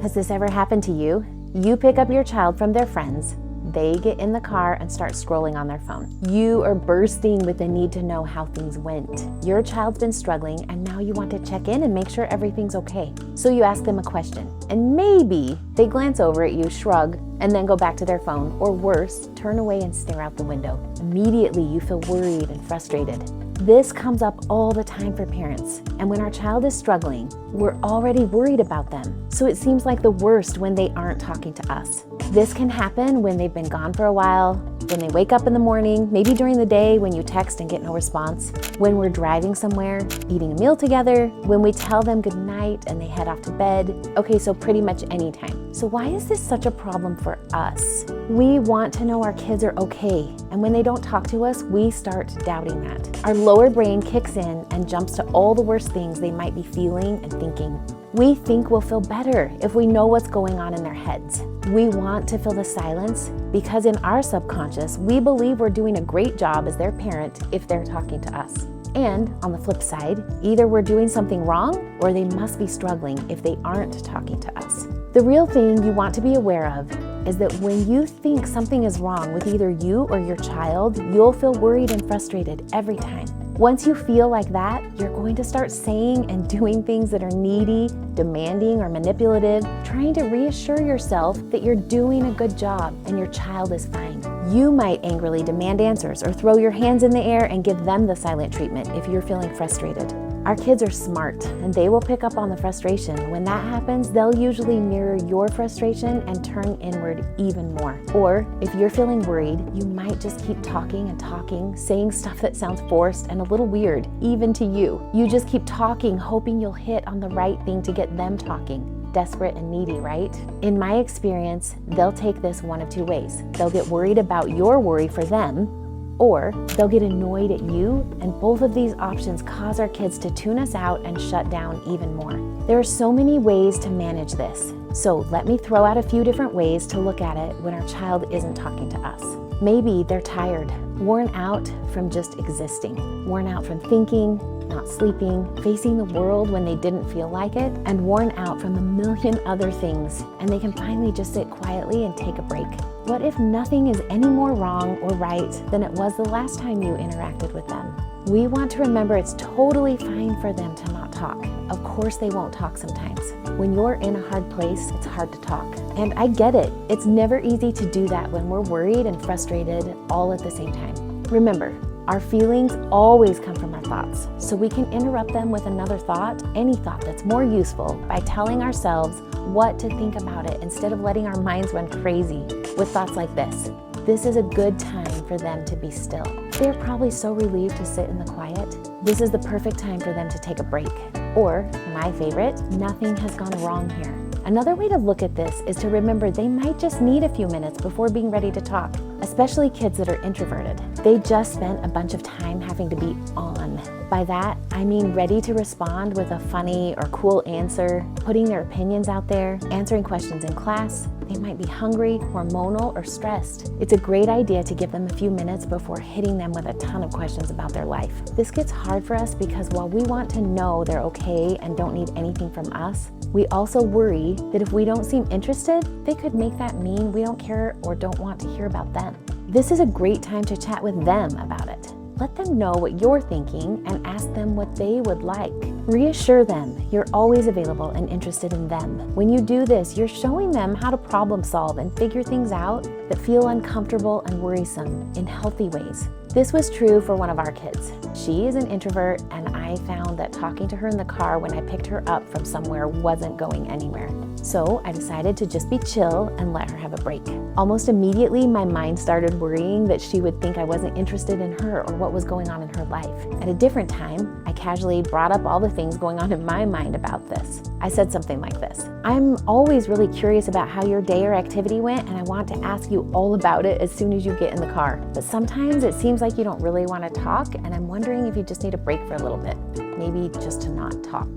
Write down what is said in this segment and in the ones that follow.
Has this ever happened to you? You pick up your child from their friends, they get in the car and start scrolling on their phone. You are bursting with the need to know how things went. Your child's been struggling and now you want to check in and make sure everything's okay. So you ask them a question and maybe they glance over at you, shrug, and then go back to their phone, or worse, turn away and stare out the window. Immediately you feel worried and frustrated. This comes up all the time for parents, and when our child is struggling, we're already worried about them. So it seems like the worst when they aren't talking to us. This can happen when they've been gone for a while, when they wake up in the morning, maybe during the day when you text and get no response, when we're driving somewhere, eating a meal together, when we tell them good night and they head off to bed. Okay, so pretty much any time. So why is this such a problem for us? We want to know our kids are okay, and when they don't talk to us, we start doubting that. Our lower brain kicks in and jumps to all the worst things they might be feeling and thinking. We think we'll feel better if we know what's going on in their heads. We want to fill the silence because in our subconscious, we believe we're doing a great job as their parent if they're talking to us. And on the flip side, either we're doing something wrong or they must be struggling if they aren't talking to us. The real thing you want to be aware of is that when you think something is wrong with either you or your child, you'll feel worried and frustrated every time. Once you feel like that, you're going to start saying and doing things that are needy, demanding, or manipulative, trying to reassure yourself that you're doing a good job and your child is fine. You might angrily demand answers or throw your hands in the air and give them the silent treatment if you're feeling frustrated. Our kids are smart and they will pick up on the frustration. When that happens, they'll usually mirror your frustration and turn inward even more. Or if you're feeling worried, you might just keep talking and talking, saying stuff that sounds forced and a little weird, even to you. You just keep talking, hoping you'll hit on the right thing to get them talking. Desperate and needy, right? In my experience, they'll take this one of two ways. They'll get worried about your worry for them, or they'll get annoyed at you, and both of these options cause our kids to tune us out and shut down even more. There are so many ways to manage this, so let me throw out a few different ways to look at it when our child isn't talking to us. Maybe they're tired, worn out from just existing, worn out from thinking, not sleeping, facing the world when they didn't feel like it, and worn out from a million other things, and they can finally just sit quietly and take a break. What if nothing is any more wrong or right than it was the last time you interacted with them? We want to remember it's totally fine for them to not talk. Of course they won't talk sometimes. When you're in a hard place, it's hard to talk. And I get it. It's never easy to do that when we're worried and frustrated all at the same time. Remember, our feelings always come from our thoughts, so we can interrupt them with another thought, any thought that's more useful, by telling ourselves what to think about it instead of letting our minds run crazy with thoughts like this. This is a good time for them to be still. They're probably so relieved to sit in the quiet. This is the perfect time for them to take a break. Or, my favorite, nothing has gone wrong here. Another way to look at this is to remember they might just need a few minutes before being ready to talk, especially kids that are introverted. They just spent a bunch of time having to be on. By that, I mean ready to respond with a funny or cool answer, putting their opinions out there, answering questions in class. They might be hungry, hormonal, or stressed. It's a great idea to give them a few minutes before hitting them with a ton of questions about their life. This gets hard for us because while we want to know they're okay and don't need anything from us, we also worry that if we don't seem interested, they could make that mean we don't care or don't want to hear about them. This is a great time to chat with them about it. Let them know what you're thinking and ask them what they would like. Reassure them you're always available and interested in them. When you do this, you're showing them how to problem solve and figure things out that feel uncomfortable and worrisome in healthy ways. This was true for one of our kids. She is an introvert, and I found that talking to her in the car when I picked her up from somewhere wasn't going anywhere. So I decided to just be chill and let her have a break. Almost immediately, my mind started worrying that she would think I wasn't interested in her or what was going on in her life. At a different time, I casually brought up all the things going on in my mind about this. I said something like this: I'm always really curious about how your day or activity went, and I want to ask you all about it as soon as you get in the car. But sometimes it seems like you don't really want to talk, and I'm wondering if you just need a break for a little bit, maybe just to not talk.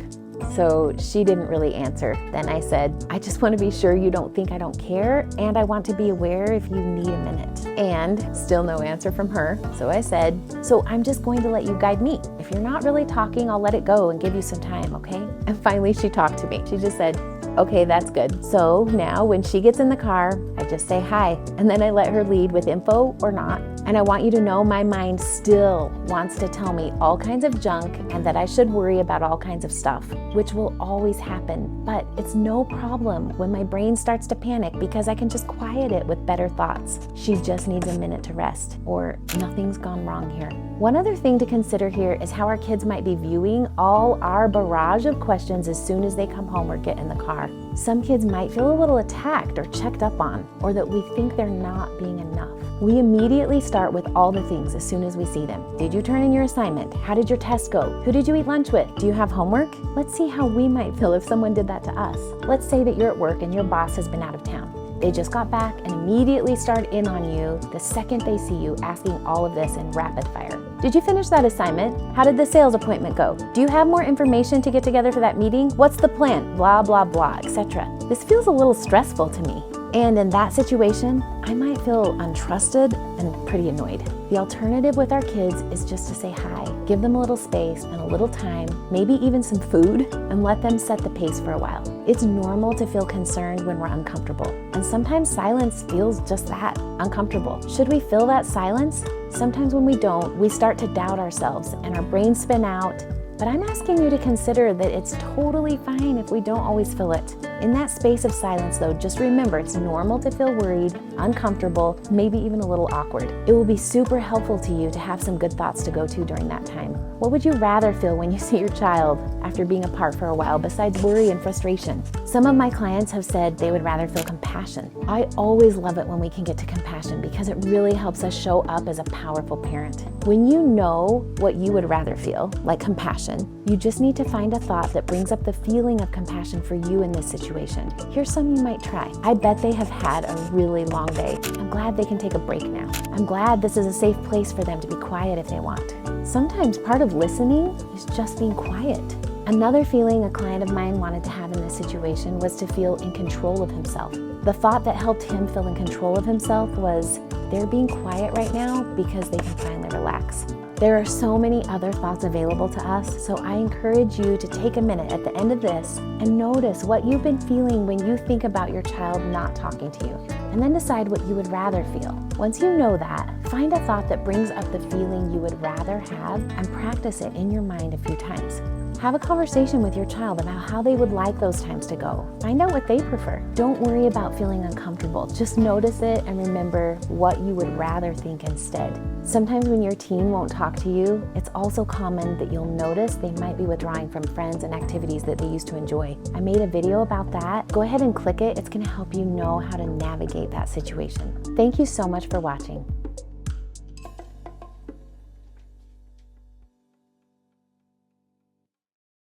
So she didn't really answer. Then I said, I just want to be sure you don't think I don't care, and I want to be aware if you need a minute. And still no answer from her. So I said, so I'm just going to let you guide me. If you're not really talking, I'll let it go and give you some time, okay? And finally she talked to me. She just said, Okay, that's good. So now when she gets in the car, I just say hi, and then I let her lead with info or not. And I want you to know my mind still wants to tell me all kinds of junk and that I should worry about all kinds of stuff, which will always happen. But it's no problem when my brain starts to panic because I can just quiet it with better thoughts. She just needs a minute to rest, or nothing's gone wrong here. One other thing to consider here is how our kids might be viewing all our barrage of questions as soon as they come home or get in the car. Some kids might feel a little attacked or checked up on, or that we think they're not being enough. We immediately start with all the things as soon as we see them. Did you turn in your assignment? How did your test go? Who did you eat lunch with? Do you have homework? Let's see how we might feel if someone did that to us. Let's say that you're at work and your boss has been out of town. They just got back and immediately start in on you the second they see you, asking all of this in rapid fire. Did you finish that assignment? How did the sales appointment go? Do you have more information to get together for that meeting? What's the plan? Blah, blah, blah, etc. This feels a little stressful to me. And in that situation, I might feel untrusted and pretty annoyed. The alternative with our kids is just to say hi, give them a little space and a little time, maybe even some food, and let them set the pace for a while. It's normal to feel concerned when we're uncomfortable, and sometimes silence feels just that, uncomfortable. Should we fill that silence? Sometimes when we don't, we start to doubt ourselves and our brains spin out. But I'm asking you to consider that it's totally fine if we don't always feel it. In that space of silence though, just remember it's normal to feel worried, uncomfortable, maybe even a little awkward. It will be super helpful to you to have some good thoughts to go to during that time. What would you rather feel when you see your child after being apart for a while besides worry and frustration? Some of my clients have said they would rather feel compassion. I always love it when we can get to compassion because it really helps us show up as a powerful parent. When you know what you would rather feel, like compassion, you just need to find a thought that brings up the feeling of compassion for you in this situation. Here's some you might try. I bet they have had a really long day. I'm glad they can take a break now. I'm glad this is a safe place for them to be quiet if they want. Sometimes part of listening is just being quiet. Another feeling a client of mine wanted to have in this situation was to feel in control of himself. The thought that helped him feel in control of himself was, they're being quiet right now because they can finally relax. There are so many other thoughts available to us, so I encourage you to take a minute at the end of this and notice what you've been feeling when you think about your child not talking to you, and then decide what you would rather feel. Once you know that, find a thought that brings up the feeling you would rather have and practice it in your mind a few times. Have a conversation with your child about how they would like those times to go. Find out what they prefer. Don't worry about feeling uncomfortable. Just notice it and remember what you would rather think instead. Sometimes when your teen won't talk to you, it's also common that you'll notice they might be withdrawing from friends and activities that they used to enjoy. I made a video about that. Go ahead and click it. It's going to help you know how to navigate that situation. Thank you so much for watching.